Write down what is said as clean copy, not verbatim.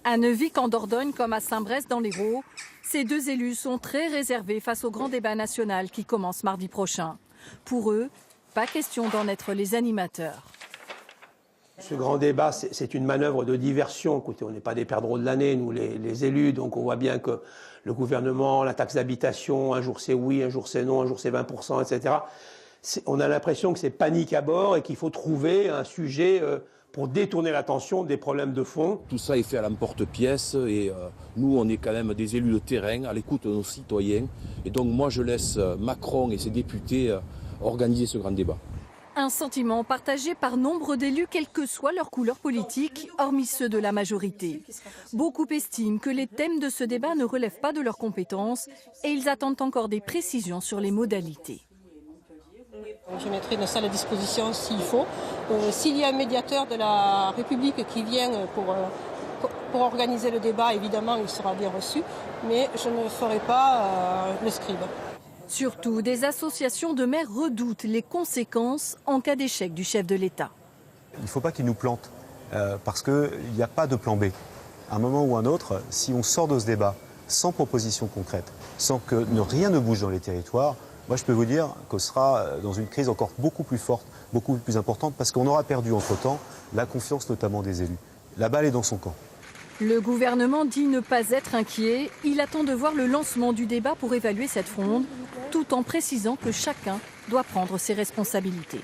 À Neuvik en Dordogne comme à Saint-Brest dans l'Hérault, ces deux élus sont très réservés face au grand débat national qui commence mardi prochain. Pour eux, pas question d'en être les animateurs. Ce grand débat, c'est une manœuvre de diversion. Écoutez, on n'est pas des perdreaux de l'année, nous les élus, donc on voit bien que le gouvernement, la taxe d'habitation, un jour c'est oui, un jour c'est non, un jour c'est 20%, etc. On a l'impression que c'est panique à bord et qu'il faut trouver un sujet pour détourner l'attention des problèmes de fond. Tout ça est fait à l'emporte-pièce et nous, on est quand même des élus de terrain, à l'écoute de nos citoyens. Et donc moi, je laisse Macron et ses députés organiser ce grand débat. Un sentiment partagé par nombre d'élus, quelle que soit leur couleur politique, hormis ceux de la majorité. Beaucoup estiment que les thèmes de ce débat ne relèvent pas de leurs compétences et ils attendent encore des précisions sur les modalités. Je mettrai une salle à disposition s'il faut. S'il y a un médiateur de la République qui vient pour organiser le débat, évidemment, il sera bien reçu, mais je ne ferai pas le scribe. Surtout, des associations de maires redoutent les conséquences en cas d'échec du chef de l'État. Il ne faut pas qu'il nous plante, parce qu'il n'y a pas de plan B. À un moment ou un autre, si on sort de ce débat sans proposition concrète, sans que rien ne bouge dans les territoires, moi je peux vous dire qu'on sera dans une crise encore beaucoup plus forte, beaucoup plus importante, parce qu'on aura perdu entre-temps la confiance notamment des élus. La balle est dans son camp. Le gouvernement dit ne pas être inquiet. Il attend de voir le lancement du débat pour évaluer cette fronde, tout en précisant que chacun doit prendre ses responsabilités.